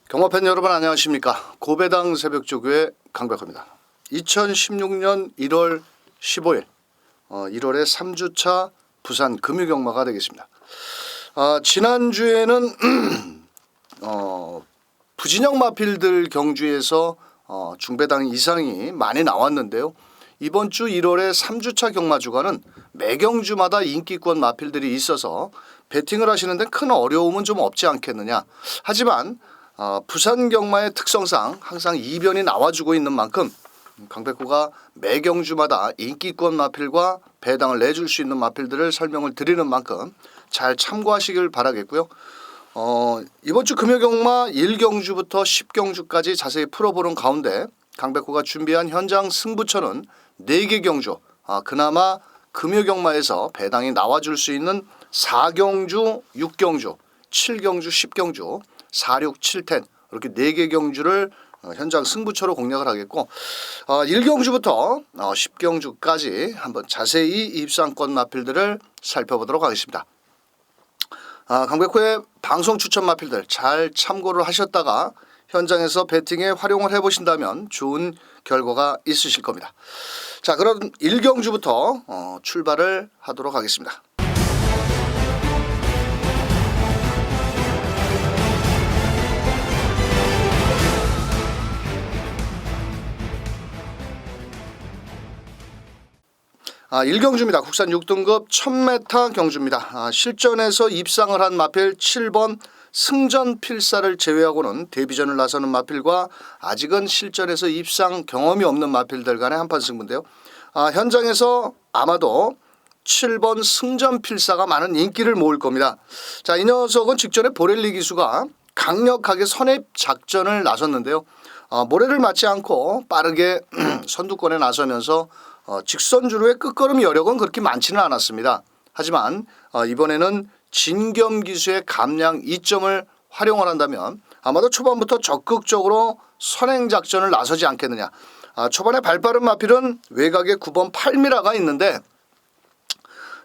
경마팬 여러분 안녕하십니까. 고배당 새벽조교의 강백호입니다. 2016년 1월 15일 1월의 3주차 부산 금유경마가 되겠습니다. 지난주에는 부진영 마필들 경주에서 중배당 이상이 많이 나왔는데요. 이번 주 1월의 3주차 경마 주간은 매 경주마다 인기권 마필들이 있어서 배팅을 하시는 데 큰 어려움은 좀 없지 않겠느냐. 하지만 부산 경마의 특성상 항상 이변이 나와주고 있는 만큼 강백호가 매 경주마다 인기권 마필과 배당을 내줄 수 있는 마필들을 설명을 드리는 만큼 잘 참고하시길 바라겠고요. 이번 주 금요경마 1경주부터 10경주까지 자세히 풀어보는 가운데 강백호가 준비한 현장 승부처는 4개 경주, 그나마 금요경마에서 배당이 나와줄 수 있는 4경주, 6경주, 7경주, 10경주, 4, 6, 7, 10 이렇게 4개 경주를 현장 승부처로 공략을 하겠고 1경주부터 10경주까지 한번 자세히 입상권 마필들을 살펴보도록 하겠습니다. 강백호의 방송 추천 마필들 잘 참고를 하셨다가 현장에서 배팅에 활용을 해보신다면 좋은 결과가 있으실 겁니다. 자, 그럼 1경주부터 출발을 하도록 하겠습니다. 아, 1경주입니다. 국산 6등급 1000m 경주입니다. 실전에서 입상을 한 마필 7번 승전필사를 제외하고는 데뷔전을 나서는 마필과 아직은 실전에서 입상 경험이 없는 마필들 간의 한판 승부인데요. 현장에서 아마도 7번 승전필사가 많은 인기를 모을 겁니다. 자, 이 녀석은 직전에 보렐리 기수가 강력하게 선입 작전을 나섰는데요. 모래를 맞지 않고 빠르게 선두권에 나서면서 직선주로의 끝걸음 여력은 그렇게 많지는 않았습니다. 하지만 이번에는 진겸 기수의 감량 이점을 활용을 한다면 아마도 초반부터 적극적으로 선행 작전을 나서지 않겠느냐. 초반에 발빠른 마필은 외곽에 9번 팔미라가 있는데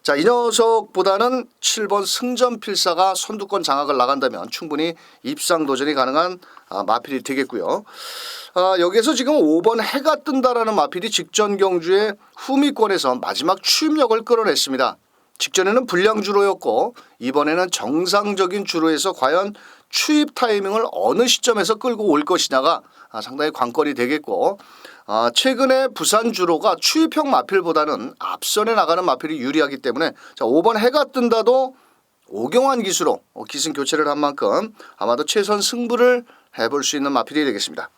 자, 이 녀석보다는 7번 승전필사가 선두권 장악을 나간다면 충분히 입상 도전이 가능한 마필이 되겠고요. 여기에서 지금 5번 해가 뜬다라는 마필이 직전 경주의 후미권에서 마지막 추입력을 끌어냈습니다. 직전에는 불량주로였고 이번에는 정상적인 주로에서 과연 추입 타이밍을 어느 시점에서 끌고 올 것이냐가 상당히 관건이 되겠고 최근에 부산 주로가 추입형 마필보다는 앞선에 나가는 마필이 유리하기 때문에 자, 5번 해가 뜬다도 오경환 기수로 기승 교체를 한 만큼 아마도 최선 승부를 해볼 수 있는 마필이 되겠습니다.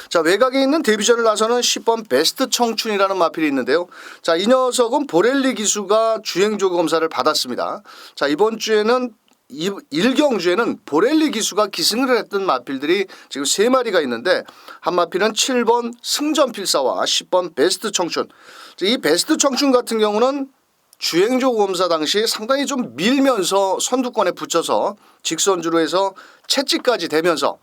자, 외곽에 있는 데뷔전을 나서는 10번 베스트 청춘이라는 마필이 있는데요. 자, 이 녀석은 보렐리 기수가 주행조교 검사를 받았습니다. 자, 이번 주에는 1경주에는 보렐리 기수가 기승을 했던 마필들이 지금 3마리가 있는데 한 마필은 7번 승전필사와 10번 베스트 청춘. 이 베스트 청춘 같은 경우는 주행조 검사 당시 상당히 좀 밀면서 선두권에 붙여서 직선주로 해서 채찍까지 대면서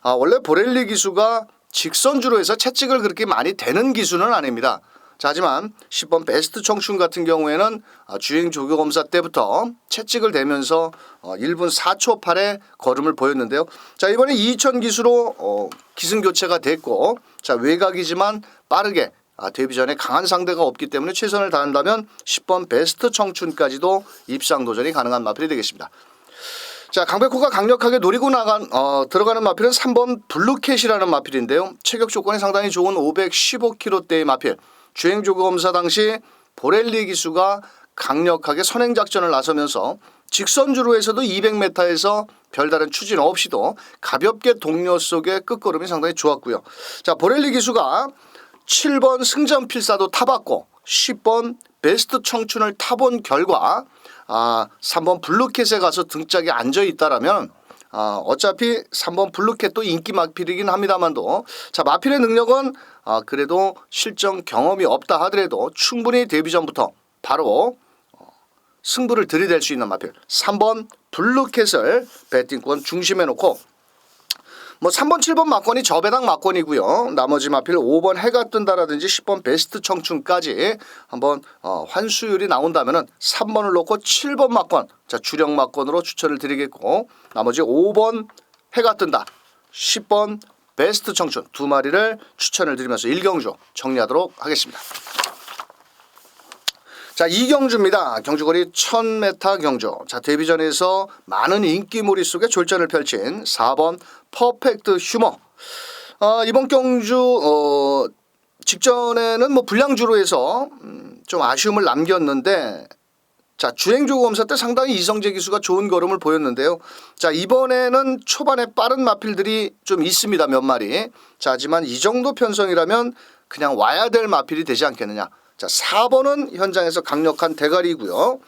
원래 보렐리 기수가 직선주로 해서 채찍을 그렇게 많이 대는 기수는 아닙니다. 자, 하지만 10번 베스트 청춘 같은 경우에는 주행 조교 검사 때부터 채찍을 대면서 1분 4초 8의 걸음을 보였는데요. 자, 이번에 2000 기수로 기승 교체가 됐고 자, 외곽이지만 빠르게 데뷔 전에 강한 상대가 없기 때문에 최선을 다한다면 10번 베스트 청춘까지도 입상 도전이 가능한 마필이 되겠습니다. 자, 강백호가 강력하게 노리고 들어가는 마필은 3번 블루캣이라는 마필인데요. 체격 조건이 상당히 좋은 515kg대의 마필. 주행조교 검사 당시 보렐리 기수가 강력하게 선행작전을 나서면서 직선주로에서도 200m에서 별다른 추진 없이도 가볍게 동료 속의 끝걸음이 상당히 좋았고요. 자, 보렐리 기수가 7번 승전필사도 타봤고 10번 베스트 청춘을 타본 결과 3번 블루캣에 가서 등짝에 앉아있다라면 어차피 3번 블루캣도 인기 마필이긴 합니다만도 자, 마필의 능력은 그래도 실전 경험이 없다 하더라도 충분히 데뷔 전부터 바로 승부를 들이댈 수 있는 마필 3번 블루캣을 배팅권 중심에 놓고 3번, 7번 막권이 저배당 막권이고요. 나머지 마필 5번 해가 뜬다라든지 10번 베스트 청춘까지 한번 환수율이 나온다면은 3번을 놓고 7번 막권, 자 주력 막권으로 추천을 드리겠고 나머지 5번 해가 뜬다. 10번 베스트 청춘 두 마리를 추천을 드리면서 1경주 정리하도록 하겠습니다. 자, 2경주입니다. 경주거리 1000m 경주. 자, 데뷔전에서 많은 인기몰이 속에 졸전을 펼친 4번 퍼펙트 휴머. 이번 경주 직전에는 뭐 불량주로 해서 좀 아쉬움을 남겼는데, 자, 주행조 검사 때 상당히 이성재 기수가 좋은 걸음을 보였는데요. 자, 이번에는 초반에 빠른 마필들이 좀 있습니다. 몇 마리. 자, 하지만 이 정도 편성이라면 그냥 와야 될 마필이 되지 않겠느냐. 자, 4번은 현장에서 강력한 대가리고요.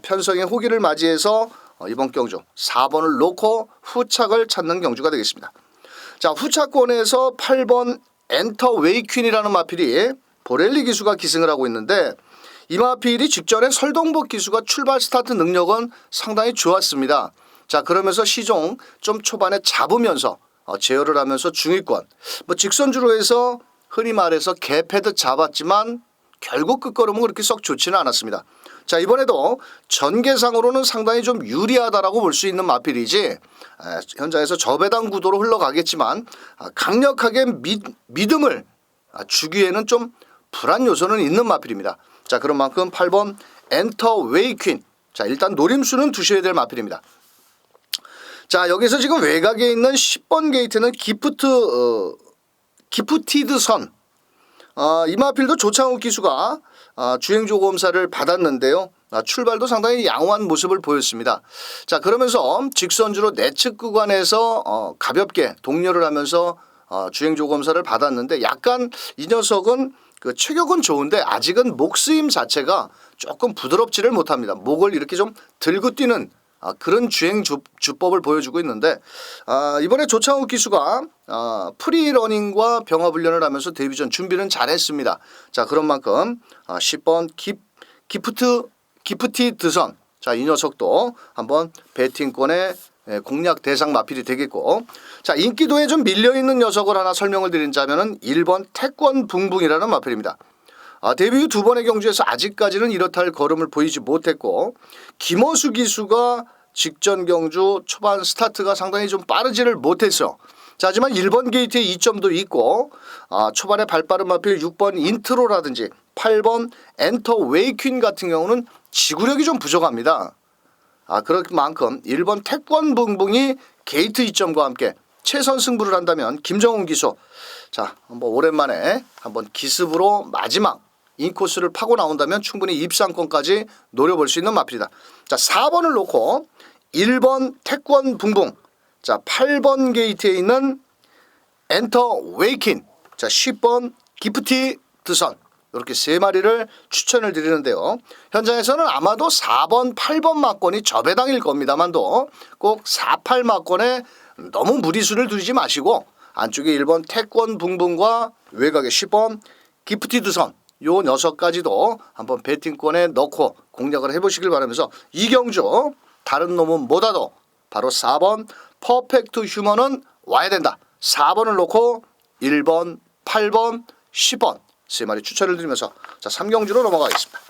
편성의 호기를 맞이해서 이번 경주 4번을 놓고 후착을 찾는 경주가 되겠습니다. 자, 후차권에서 8번 엔터 웨이퀸이라는 마필이 보렐리 기수가 기승을 하고 있는데, 이 마필이 직전에 설동복 기수가 출발 스타트 능력은 상당히 좋았습니다. 자, 그러면서 시종 좀 초반에 잡으면서 제어를 하면서 중위권, 뭐 직선주로 해서 흔히 말해서 개패듯 잡았지만 결국 끝걸음은 그렇게 썩 좋지는 않았습니다. 자, 이번에도 전개상으로는 상당히 좀 유리하다라고 볼 수 있는 마필이지, 현장에서 저배당 구도로 흘러가겠지만 강력하게 믿음을 주기에는 좀 불안 요소는 있는 마필입니다. 자, 그런 만큼 8번 엔터 웨이퀸. 자, 일단 노림수는 두셔야 될 마필입니다. 자, 여기서 지금 외곽에 있는 10번 게이트는 기프티드 선. 이 마필도 조창욱 기수가 주행조 검사를 받았는데요. 출발도 상당히 양호한 모습을 보였습니다. 자, 그러면서 직선주로 내측 구간에서 가볍게 동료를 하면서 주행조 검사를 받았는데, 약간 이 녀석은 그 체격은 좋은데 아직은 목 쓰임 자체가 조금 부드럽지를 못합니다. 목을 이렇게 좀 들고 뛰는 그런 주행 주법을 보여주고 있는데, 이번에 조창욱 기수가 프리러닝과 병합훈련을 하면서 데뷔전 준비는 잘했습니다. 자, 그런 만큼 10번 기프티드선. 자, 이 녀석도 한번 배팅권의 공략 대상 마필이 되겠고, 자, 인기도에 좀 밀려있는 녀석을 하나 설명을 드린다면은 1번 태권 붕붕이라는 마필입니다. 데뷔 후 두 번의 경주에서 아직까지는 이렇다 할 걸음을 보이지 못했고, 김어수 기수가 직전 경주 초반 스타트가 상당히 좀 빠르지를 못했어. 자, 하지만 1번 게이트에 이점도 있고, 초반에 발빠른 마필 6번 인트로라든지 8번 엔터 웨이퀸 같은 경우는 지구력이 좀 부족합니다. 그럴 만큼 1번 태권 붕붕이 게이트 이점과 함께 최선 승부를 한다면 김정훈 기수, 자, 한번 오랜만에 한번 기습으로 마지막 인코스를 파고 나온다면 충분히 입상권까지 노려볼 수 있는 마필이다. 자, 4번을 놓고 1번 태권 붕붕, 자, 8번 게이트에 있는 엔터 웨이킨, 자, 10번 기프티 드선, 이렇게 세 마리를 추천을 드리는데요. 현장에서는 아마도 4번, 8번 막권이 저배당일 겁니다만도 꼭 4, 8 막권에 너무 무리수를 두지 마시고 안쪽에 1번 태권 붕붕과 외곽에 10번 기프티드선, 요 녀석까지도 한번 배팅권에 넣고 공략을 해보시길 바라면서, 이경주 다른 놈은 못 와도 바로 4번 퍼펙트 휴머는 와야 된다. 4번을 놓고 1번, 8번, 10번 세 마리 추천을 드리면서, 자, 3경주로 넘어가겠습니다.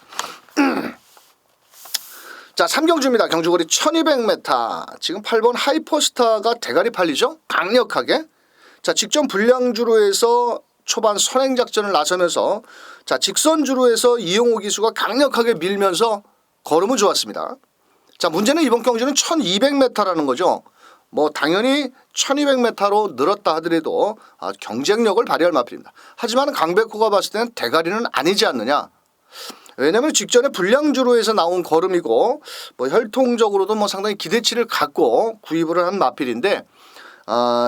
자, 3경주입니다. 경주거리 1200m. 지금 8번 하이퍼스타가 대가리 팔리죠? 강력하게. 자, 직전 불량주로 해서 초반 선행작전을 나서면서, 자, 직선주로 해서 이용호 기수가 강력하게 밀면서 걸음은 좋았습니다. 자, 문제는 이번 경주는 1200m라는 거죠. 뭐 당연히 1200m로 늘었다 하더라도 경쟁력을 발휘할 마필입니다. 하지만 강백호가 봤을 때는 대가리는 아니지 않느냐. 왜냐하면 직전에 불량주로 해서 나온 걸음이고, 뭐 혈통적으로도 뭐 상당히 기대치를 갖고 구입을 한 마필인데,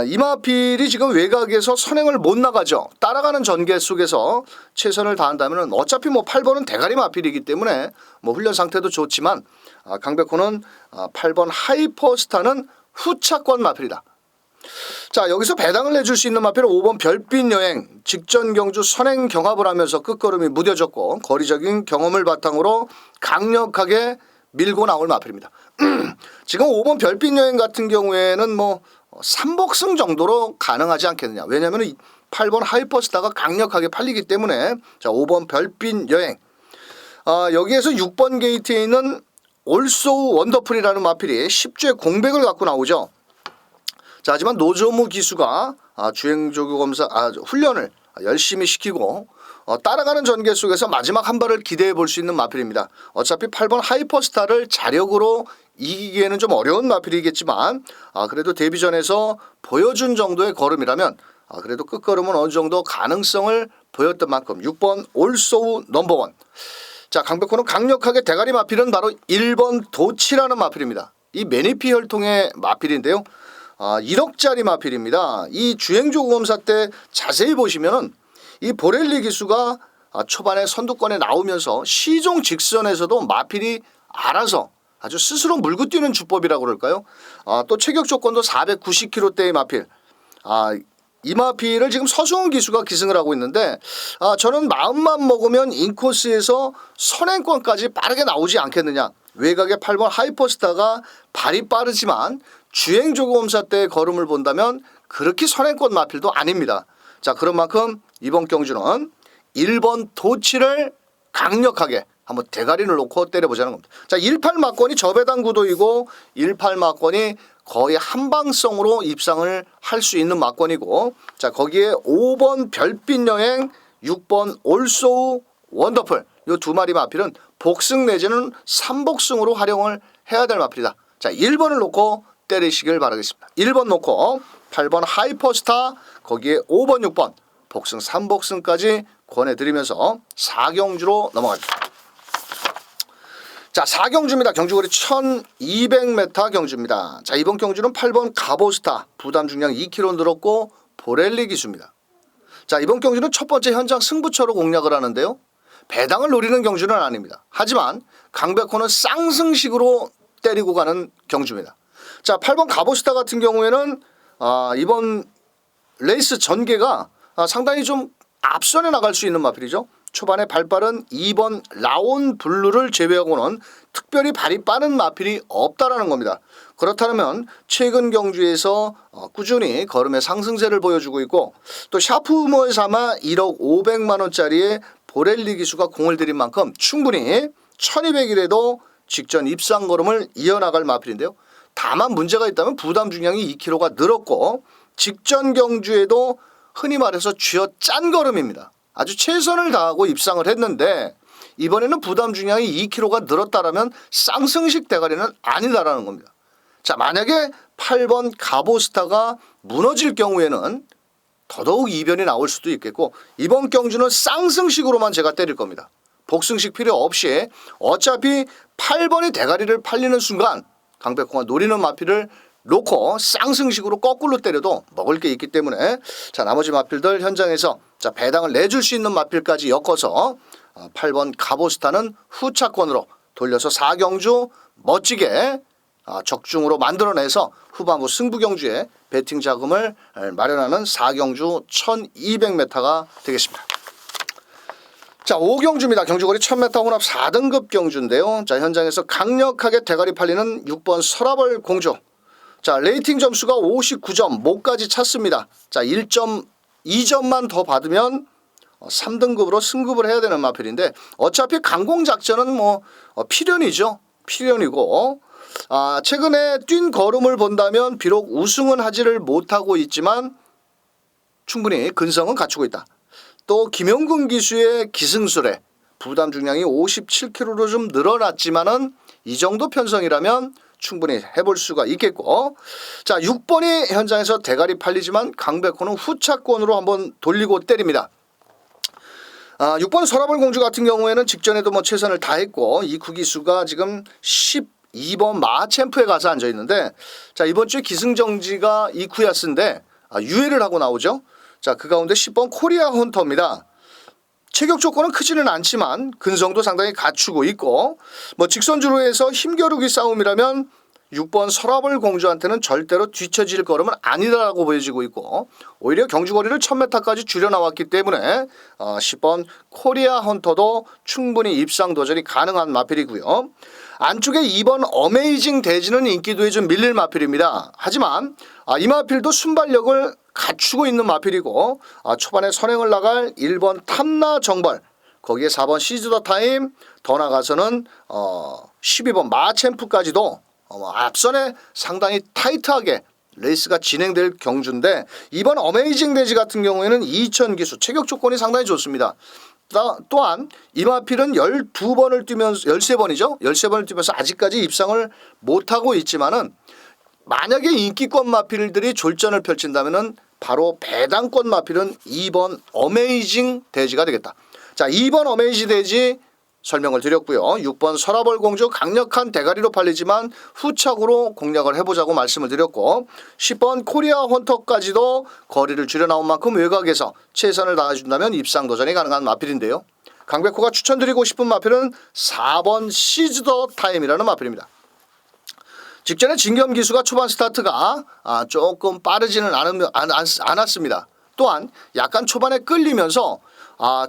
이 마필이 지금 외곽에서 선행을 못 나가죠. 따라가는 전개 속에서 최선을 다한다면 어차피 뭐 8번은 대가리 마필이기 때문에 뭐 훈련 상태도 좋지만, 강백호는 8번 하이퍼스타는 후차권 마필이다. 자, 여기서 배당을 내줄 수 있는 마필은 5번 별빛 여행. 직전 경주 선행 경합을 하면서 끝걸음이 무뎌졌고 거리적인 경험을 바탕으로 강력하게 밀고 나올 마필입니다. 지금 5번 별빛 여행 같은 경우에는 뭐 3복승 정도로 가능하지 않겠느냐. 왜냐하면 8번 하이퍼스타가 강력하게 팔리기 때문에. 자, 5번 별빛 여행. 여기에서 6번 게이트에 있는 올소우 원더풀이라는 마필이 10주의 공백을 갖고 나오죠. 자, 자, 하지만 노조무 기수가 주행조교 검사 훈련을 열심히 시키고 따라가는 전개 속에서 마지막 한 발을 기대해 볼 수 있는 마필입니다. 어차피 8번 하이퍼스타를 자력으로 이기기에는 좀 어려운 마필이겠지만 그래도 데뷔전에서 보여준 정도의 걸음이라면 그래도 끝걸음은 어느 정도 가능성을 보였던 만큼 6번 올소우 넘버원. 자, 강백호는 강력하게 대가리 마필은 바로 1번 도치라는 마필입니다. 이 매니피 혈통의 마필인데요. 1억짜리 마필입니다. 이 주행조교 검사 때 자세히 보시면은 이 보렐리 기수가 초반에 선두권에 나오면서 시종 직선에서도 마필이 알아서 아주 스스로 물고 뛰는 주법이라고 그럴까요? 또 체격 조건도 490kg대의 마필. 이 마필을 지금 서승훈 기수가 기승을 하고 있는데 저는 마음만 먹으면 인코스에서 선행권까지 빠르게 나오지 않겠느냐. 외곽의 8번 하이퍼스타가 발이 빠르지만 주행조교 검사 때의 걸음을 본다면 그렇게 선행권 마필도 아닙니다. 자, 그런 만큼 이번 경주는 1번 도치를 강력하게 한번 대가리를 놓고 때려보자는 겁니다. 자, 18 막권이 저배당 구도이고 18 막권이 거의 한방성으로 입상을 할 수 있는 막권이고, 자, 거기에 5번 별빛 여행, 6번 올소우 원더풀, 이 두 마리 마필은 복승 내지는 3복승으로 활용을 해야 될 마필이다. 자, 1번을 놓고 때리시길 바라겠습니다. 1번 놓고 8번 하이퍼스타, 거기에 5번 6번 복승 3복승까지 권해드리면서 4경주로 넘어갑니다. 자, 4경주입니다. 경주거리 1200m 경주입니다. 자, 이번 경주는 8번 가보스타, 부담 중량 2kg 늘었고 보렐리 기수입니다. 자, 이번 경주는 첫 번째 현장 승부처로 공략을 하는데요. 배당을 노리는 경주는 아닙니다. 하지만 강백호는 쌍승식으로 때리고 가는 경주입니다. 자, 8번 가보스타 같은 경우에는 이번 레이스 전개가 상당히 좀 앞선에 나갈 수 있는 마필이죠. 초반에 발빠른 2번 라온 블루를 제외하고는 특별히 발이 빠른 마필이 없다라는 겁니다. 그렇다면 최근 경주에서 꾸준히 걸음의 상승세를 보여주고 있고, 또 샤프우머에 삼아 1억 500만 원짜리의 보렐리 기수가 공을 들인 만큼 충분히 1200일에도 직전 입상 걸음을 이어나갈 마필인데요. 다만 문제가 있다면 부담 중량이 2kg가 늘었고 직전 경주에도 흔히 말해서 쥐어 짠 걸음입니다. 아주 최선을 다하고 입상을 했는데 이번에는 부담 중량이 2kg가 늘었다라면 쌍승식 대가리는 아니다라는 겁니다. 자, 만약에 8번 가보스타가 무너질 경우에는 더더욱 이변이 나올 수도 있겠고, 이번 경주는 쌍승식으로만 제가 때릴 겁니다. 복승식 필요 없이 어차피 8번이 대가리를 팔리는 순간 강백호가 노리는 마필을 놓고 쌍승식으로 거꾸로 때려도 먹을 게 있기 때문에, 자, 나머지 마필들 현장에서 자, 배당을 내줄 수 있는 마필까지 엮어서 8번 가보스타는 후차권으로 돌려서 4경주 멋지게 적중으로 만들어내서 후반부 승부 경주에 배팅 자금을 마련하는 4경주 1200m가 되겠습니다. 자, 5경주입니다. 경주거리 1000m 혼합 4등급 경주인데요. 자, 현장에서 강력하게 대가리 팔리는 6번 서라벌 공주. 자, 레이팅 점수가 59점, 목까지 찼습니다. 자, 1.2점만 더 받으면 3등급으로 승급을 해야 되는 마필인데 어차피 강공 작전은 필연이죠. 필연이고 최근에 뛴 걸음을 본다면 비록 우승은 하지를 못하고 있지만 충분히 근성은 갖추고 있다. 또 김용근 기수의 기승술에 부담 중량이 57kg로 좀 늘어났지만은 이 정도 편성이라면 충분히 해볼 수가 있겠고, 자, 6번이 현장에서 대가리 팔리지만 강백호는 후차권으로 한번 돌리고 때립니다. 6번 서라벌 공주 같은 경우에는 직전에도 최선을 다했고 이 구기수가 지금 12번 마챔프에 가서 앉아 있는데, 자, 이번 주에 기승정지가 이 쿠야스인데 유예를 하고 나오죠. 자, 그 가운데 10번 코리아 헌터입니다. 체격 조건은 크지는 않지만 근성도 상당히 갖추고 있고 직선주로 해서 힘겨루기 싸움이라면 6번 서라벌 공주한테는 절대로 뒤처질 걸음은 아니다라고 보여지고 있고, 오히려 경주거리를 1000m까지 줄여나왔기 때문에 10번 코리아 헌터도 충분히 입상 도전이 가능한 마필이고요. 안쪽에 2번 어메이징 대지는 인기도에 좀 밀릴 마필입니다. 하지만 이 마필도 순발력을 갖추고 있는 마필이고 초반에 선행을 나갈 1번 탐나 정벌, 거기에 4번 시즈 더 타임, 더 나가서는 12번 마챔프까지도 앞선에 상당히 타이트하게 레이스가 진행될 경주인데 이번 어메이징 대지 같은 경우에는 2000 기수 체격 조건이 상당히 좋습니다. 또한 이 마필은 12번을 뛰면서 13번이죠. 13번을 뛰면서 아직까지 입상을 못하고 있지만은 만약에 인기권 마필들이 졸전을 펼친다면은 바로 배당권 마필은 2번 어메이징 대지가 되겠다. 자, 2번 어메이징 대지 설명을 드렸고요. 6번 서라벌 공주 강력한 대가리로 팔리지만 후착으로 공략을 해보자고 말씀을 드렸고 10번 코리아 헌터까지도 거리를 줄여 나온 만큼 외곽에서 최선을 다해준다면 입상 도전이 가능한 마필인데요. 강백호가 추천드리고 싶은 마필은 4번 시즈더 타임이라는 마필입니다. 직전에 진겸 기수가 초반 스타트가 조금 빠르지는 않았습니다. 또한 약간 초반에 끌리면서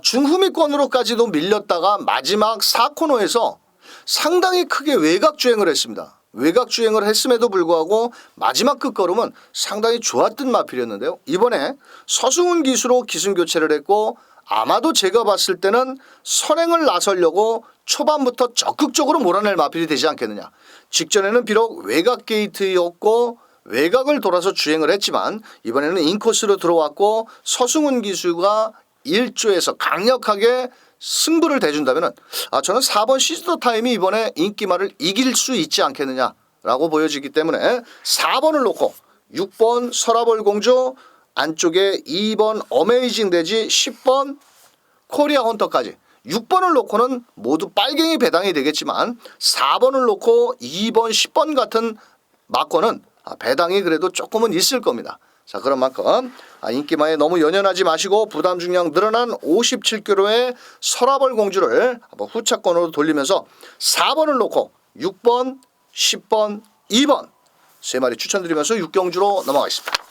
중후미권으로까지도 밀렸다가 마지막 4코너에서 상당히 크게 외곽 주행을 했습니다. 외곽 주행을 했음에도 불구하고 마지막 끝걸음은 상당히 좋았던 마필이었는데요. 이번에 서승훈 기수로 기승 교체를 했고 아마도 제가 봤을 때는 선행을 나서려고 초반부터 적극적으로 몰아낼 마필이 되지 않겠느냐. 직전에는 비록 외곽 게이트였고 외곽을 돌아서 주행을 했지만 이번에는 인코스로 들어왔고 서승훈 기수가 1조에서 강력하게 승부를 대준다면 저는 4번 시즈더 타임이 이번에 인기말을 이길 수 있지 않겠느냐라고 보여지기 때문에 4번을 놓고 6번 서라벌 공주 안쪽에 2번 어메이징 대지 10번 코리아 헌터까지 6번을 놓고는 모두 빨갱이 배당이 되겠지만 4번을 놓고 2번 10번 같은 막권은 배당이 그래도 조금은 있을 겁니다. 자, 그런 만큼 인기마에 너무 연연하지 마시고 부담 중량 늘어난 57kg의 서라벌 공주를 한번 후차권으로 돌리면서 4번을 놓고 6번, 10번, 2번 세 마리 추천드리면서 6경주로 넘어가겠습니다.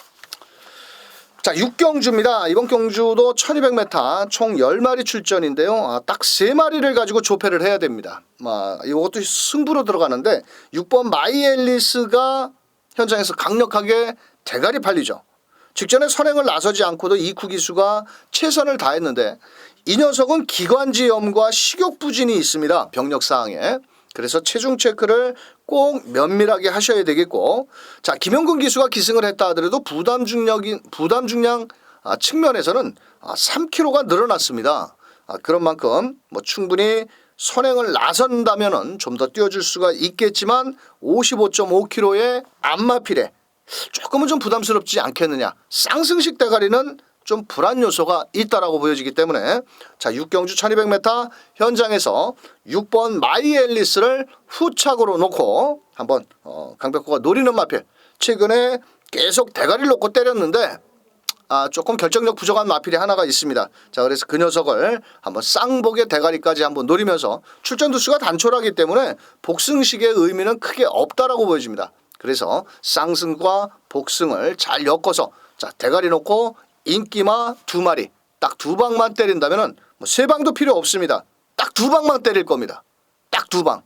자, 6경주입니다. 이번 경주도 1200m 총 10마리 출전인데요. 딱 3마리를 가지고 조패를 해야 됩니다. 이것도 승부로 들어가는데 6번 마이앨리스가 현장에서 강력하게 대가리 팔리죠. 직전에 선행을 나서지 않고도 이쿠 기수가 최선을 다했는데 이 녀석은 기관지염과 식욕부진이 있습니다. 병력사항에. 그래서 체중 체크를 꼭 면밀하게 하셔야 되겠고 자, 김영근 기수가 기승을 했다 하더라도 부담 중량 측면에서는 3kg가 늘어났습니다. 그런 만큼 충분히 선행을 나선다면은 좀 더 뛰어줄 수가 있겠지만 55.5kg의 안마필에 조금은 좀 부담스럽지 않겠느냐. 쌍승식 대가리는 좀 불안 요소가 있다라고 보여지기 때문에 자, 6경주 1200m 현장에서 6번 마이앨리스를 후착으로 놓고 한번 강백호가 노리는 마필 최근에 계속 대가리를 놓고 때렸는데 조금 결정력 부족한 마필이 하나가 있습니다. 자, 그래서 그 녀석을 한번 쌍복의 대가리까지 한번 노리면서 출전 두수가 단촐하기 때문에 복승식의 의미는 크게 없다라고 보여집니다. 그래서 쌍승과 복승을 잘 엮어서 자, 대가리 놓고 인기마 2마리 딱 2방만 때린다면은 3방도 필요 없습니다. 딱 2방만 때릴 겁니다. 딱 2방.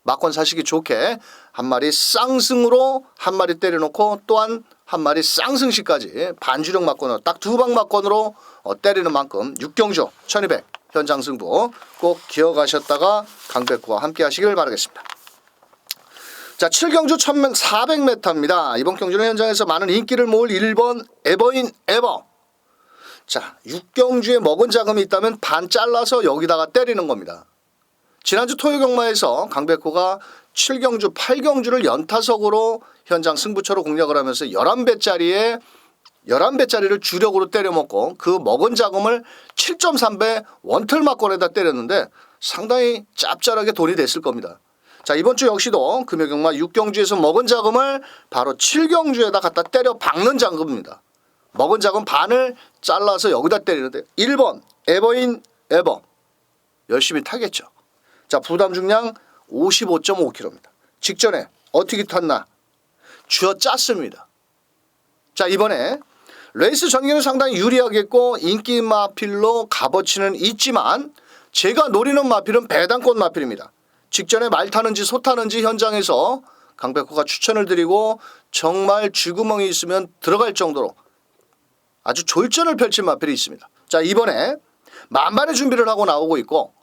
막권 사시기 좋게 한 마리 쌍승으로 한 마리 때려놓고 또한 한 마리 쌍승시까지 반주력 막권으로 딱 2방 막권으로 때리는 만큼 6경주 1200 현장 승부 꼭 기억하셨다가 강백호와 함께 하시길 바라겠습니다. 자, 7경주 1400m입니다. 이번 경주는 현장에서 많은 인기를 모을 1번 에버인 에버. 자, 6경주에 먹은 자금이 있다면 반 잘라서 여기다가 때리는 겁니다. 지난주 토요경마에서 강백호가 7경주 8경주를 연타석으로 현장 승부처로 공략을 하면서 11배짜리를 주력으로 때려먹고 그 먹은 자금을 7.3배 원틀 막권에다 때렸는데 상당히 짭짤하게 돈이 됐을 겁니다. 자, 이번 주 역시도 금요경마 6경주에서 먹은 자금을 바로 7경주에다 갖다 때려 박는 자금입니다. 먹은 자금 반을 잘라서 여기다 때리는데 1번 에버인 에버 열심히 타겠죠. 자, 부담 중량 55.5kg입니다. 직전에 어떻게 탔나? 쥐어 짰습니다. 자, 이번에 레이스 전개는 상당히 유리하겠고 인기 마필로 값어치는 있지만 제가 노리는 마필은 배당권 마필입니다. 직전에 말 타는지 소 타는지 현장에서 강백호가 추천을 드리고 정말 쥐구멍이 있으면 들어갈 정도로 아주 졸전을 펼친 마필이 있습니다. 자, 이번에 만반의 준비를 하고 나오고 있고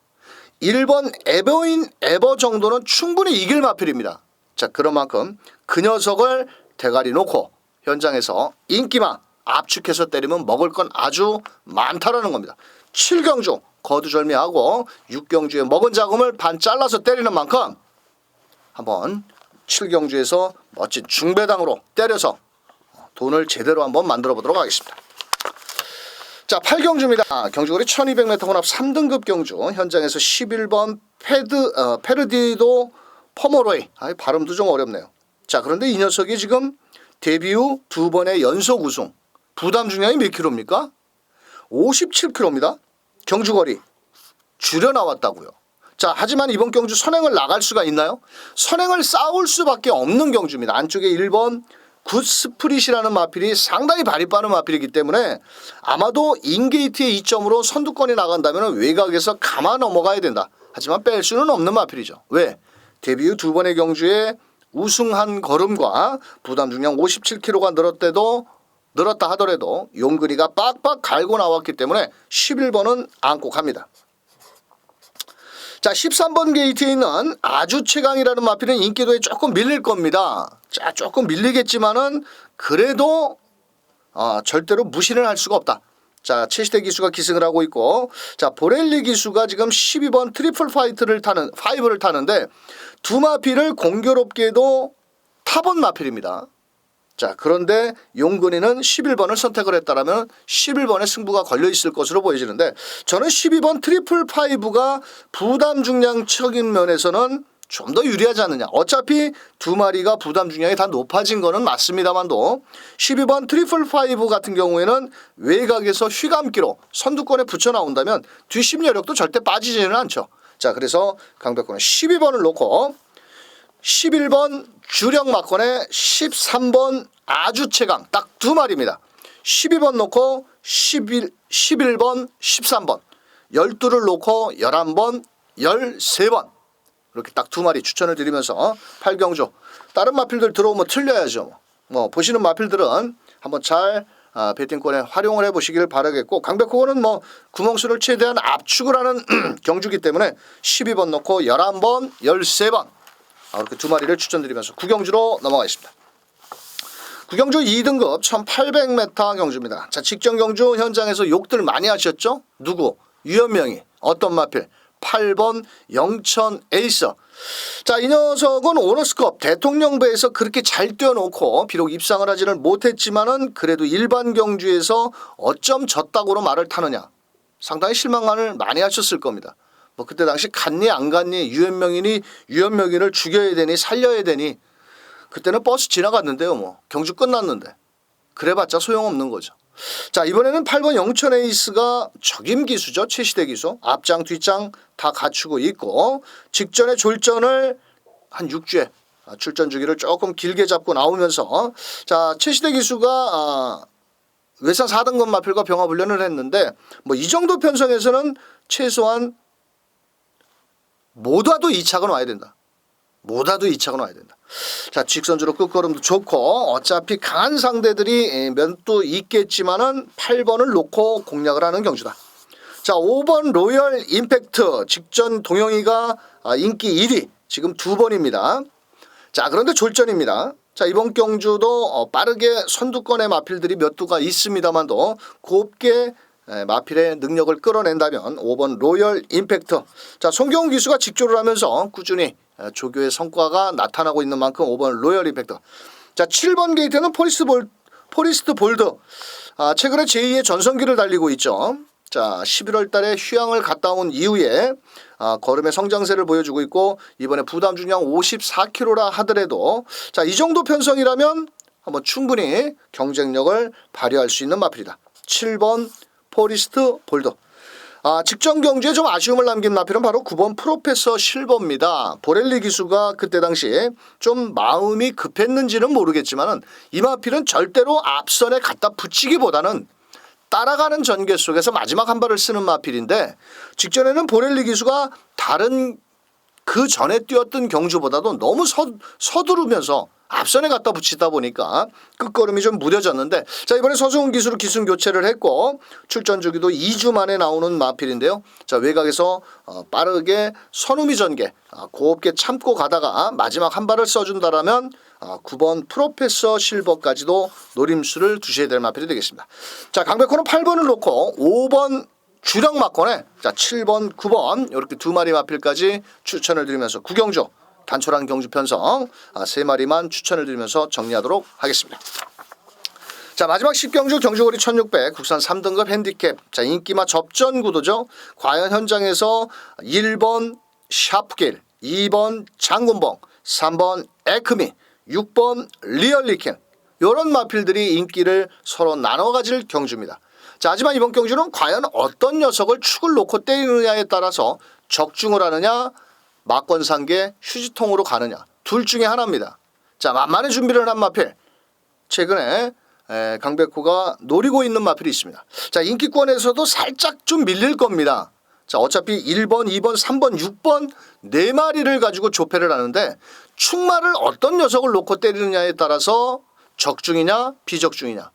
1번 에버인 에버 정도는 충분히 이길 마필입니다. 자, 그런 만큼 그 녀석을 대가리 놓고 현장에서 인기만 압축해서 때리면 먹을 건 아주 많다라는 겁니다. 7경주 거두절미하고 6경주에 먹은 자금을 반 잘라서 때리는 만큼 한번 7경주에서 멋진 중배당으로 때려서 돈을 제대로 한번 만들어 보도록 하겠습니다. 자, 8경주입니다. 경주거리 1200m 혼합 3등급 경주 현장에서 11번 페르디도 포모로이. 발음도 좀 어렵네요. 자, 그런데 이 녀석이 지금 데뷔 후 2번의 연속 우승. 부담 중량이 몇 킬로입니까? 57kg입니다. 경주거리 줄여 나왔다고요. 자, 하지만 이번 경주 선행을 나갈 수가 있나요? 선행을 쌓을 수밖에 없는 경주입니다. 안쪽에 1번 굿스프릿이라는 마필이 상당히 발이 빠른 마필이기 때문에 아마도 인게이트의 2점으로 선두권이 나간다면 외곽에서 가마 넘어가야 된다. 하지만 뺄 수는 없는 마필이죠. 왜? 데뷔 후 2번의 경주에 우승한 걸음과 부담 중량 57kg가 늘었다 하더라도 용근이가 빡빡 갈고 나왔기 때문에 11번은 안고 갑니다. 자, 13번 게이트에 있는 아주 최강이라는 마필은 인기도에 조금 밀릴 겁니다. 자, 조금 밀리겠지만은 그래도 절대로 무시를 할 수가 없다. 자, 최시대 기수가 기승을 하고 있고, 자, 보렐리 기수가 지금 12번 트리플 파이브를 타는데 두 마필을 공교롭게도 타본 마필입니다. 자, 그런데 용근이는 11번을 선택을 했다라면 11번의 승부가 걸려 있을 것으로 보여지는데 저는 12번 트리플 파이브가 부담 중량적인 면에서는 좀 더 유리하지 않느냐. 어차피 두 마리가 부담 중량이 다 높아진 거는 맞습니다만도 12번 트리플 파이브 같은 경우에는 외곽에서 휘감기로 선두권에 붙여 나온다면 뒷심 여력도 절대 빠지지는 않죠. 자, 그래서 강백호는 12번을 놓고 11번 주력 막건에 13번 아주 최강 딱 두 마리입니다. 12번 놓고 11번 13번 12를 놓고 11번 13번 이렇게 딱 두 마리 추천을 드리면서 8경주 다른 마필들 들어오면 틀려야죠. 뭐 보시는 마필들은 한번 잘 배팅권에 활용을 해보시길 바라겠고 강백호는 뭐 구멍수를 최대한 압축을 하는 경주기 때문에 12번 놓고 11번 13번 이렇게 두 마리를 추천드리면서 9경주로 넘어가겠습니다. 9경주 2등급 1800m 경주입니다. 자, 직전 경주 현장에서 욕들 많이 하셨죠? 누구? 유현명이. 어떤 마필? 8번 영천 에이스. 자, 이 녀석은 오너스컵 대통령배에서 그렇게 잘 뛰어놓고 비록 입상을 하지는 못했지만은 그래도 일반 경주에서 어쩜 졌다고로 말을 타느냐. 상당히 실망을 많이 하셨을 겁니다. 뭐 그때 당시 갔니 안 갔니 유현명이를 죽여야 되니 살려야 되니 그때는 버스 지나갔는데요. 뭐 경주 끝났는데 그래봤자 소용없는 거죠. 자, 이번에는 8번 영천 에이스가 적임 기수죠. 최시대 기수. 앞장 뒷장 다 갖추고 있고 직전에 졸전을 한 6주에 출전 주기를 조금 길게 잡고 나오면서 자, 최시대 기수가 외산 4등급 마필과 병합 훈련을 했는데 뭐 이 정도 편성에서는 최소한 못 와도 2착은 와야 된다. 못 와도 2착은 와야 된다. 자, 직선주로 끝걸음도 좋고 어차피 강한 상대들이 몇 도 있겠지만은 8번을 놓고 공략을 하는 경주다. 자, 5번 로열 임팩트 직전 동영이가 인기 1위 지금 2번입니다. 자, 그런데 졸전입니다. 자, 이번 경주도 빠르게 선두권의 마필들이 몇 두가 있습니다만도 곱게 마필의 능력을 끌어낸다면 5번 로열 임팩트. 자, 송경훈 기수가 직조를 하면서 꾸준히 조교의 성과가 나타나고 있는 만큼 5번 로열 임팩트. 자, 7번 게이트는 포리스트 볼드. 최근에 제2의 전성기를 달리고 있죠. 자, 11월 달에 휴양을 갔다 온 이후에 걸음의 성장세를 보여주고 있고 이번에 부담 중량 54kg라 하더라도 자, 이 정도 편성이라면 한번 충분히 경쟁력을 발휘할 수 있는 마필이다. 7번 포리스트 볼드. 직전 경주에 좀 아쉬움을 남긴 마필은 바로 9번 프로페서 실버입니다. 보렐리 기수가 그때 당시에 좀 마음이 급했는지는 모르겠지만은 이 마필은 절대로 앞선에 갖다 붙이기보다는 따라가는 전개 속에서 마지막 한 발을 쓰는 마필인데 직전에는 보렐리 기수가 다른 그 전에 뛰었던 경주보다도 너무 서두르면서 앞선에 갖다 붙이다 보니까 끝걸음이 좀 무뎌졌는데 자, 이번에 서승훈 기수로 기순 교체를 했고 출전 주기도 2주 만에 나오는 마필인데요. 자, 외곽에서 빠르게 선우미 전개 곱게 참고 가다가 마지막 한 발을 써준다라면 9번 프로페서 실버까지도 노림수를 두셔야 될 마필이 되겠습니다. 자, 강백호는 8번을 놓고 5번 주력 막권에 7번, 9번 이렇게 두 마리 마필까지 추천을 드리면서 구경주 단촐한 경주 편성 세 마리만 추천을 드리면서 정리하도록 하겠습니다. 자, 마지막 10경주 경주거리 1600 국산 3등급 핸디캡. 자, 인기마 접전 구도죠. 과연 현장에서 1번 샤프길, 2번 장군봉, 3번 에크미, 6번 리얼리켄 이런 마필들이 인기를 서로 나눠 가질 경주입니다. 자, 하지만 이번 경주는 과연 어떤 녀석을 축을 놓고 때리느냐에 따라서 적중을 하느냐 막권상계 휴지통으로 가느냐 둘 중에 하나입니다. 자, 만만히 준비를 한 마필 최근에 강백호가 노리고 있는 마필이 있습니다. 자, 인기권에서도 살짝 좀 밀릴 겁니다. 자, 어차피 1번, 2번, 3번, 6번 네 마리를 가지고 조패를 하는데 축마를 어떤 녀석을 놓고 때리느냐에 따라서 적중이냐 비적중이냐.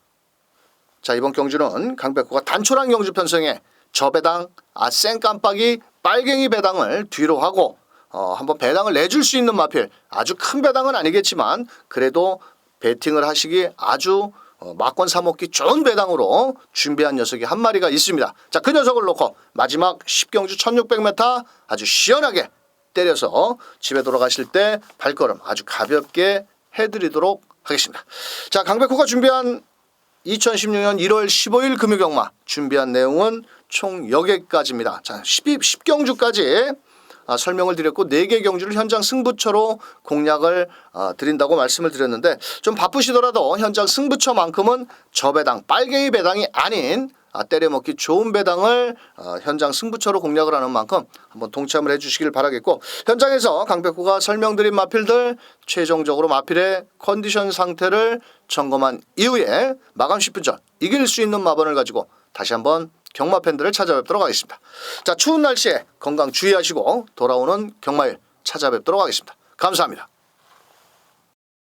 자, 이번 경주는 강백호가 단촐한 경주 편성에 저배당, 생깜빡이, 빨갱이 배당을 뒤로 하고 한번 배당을 내줄 수 있는 마필 아주 큰 배당은 아니겠지만 그래도 배팅을 하시기 아주 막권 사먹기 좋은 배당으로 준비한 녀석이 한 마리가 있습니다. 자, 그 녀석을 놓고 마지막 10경주 1600m 아주 시원하게 때려서 집에 돌아가실 때 발걸음 아주 가볍게 해드리도록 하겠습니다. 자, 강백호가 준비한 2016년 1월 15일 금요경마 준비한 내용은 총 여기까지입니다. 자, 10경주까지 설명을 드렸고 4개 경주를 현장 승부처로 공략을 드린다고 말씀을 드렸는데 좀 바쁘시더라도 현장 승부처만큼은 저배당, 빨갱이 배당이 아닌 때려먹기 좋은 배당을 현장 승부처로 공략을 하는 만큼 한번 동참을 해주시길 바라겠고 현장에서 강백호가 설명드린 마필들 최종적으로 마필의 컨디션 상태를 점검한 이후에 마감 10분 전 이길 수 있는 마번을 가지고 다시 한번 경마 팬들을 찾아뵙도록 하겠습니다. 자, 추운 날씨에 건강 주의하시고 돌아오는 경마일 찾아뵙도록 하겠습니다. 감사합니다.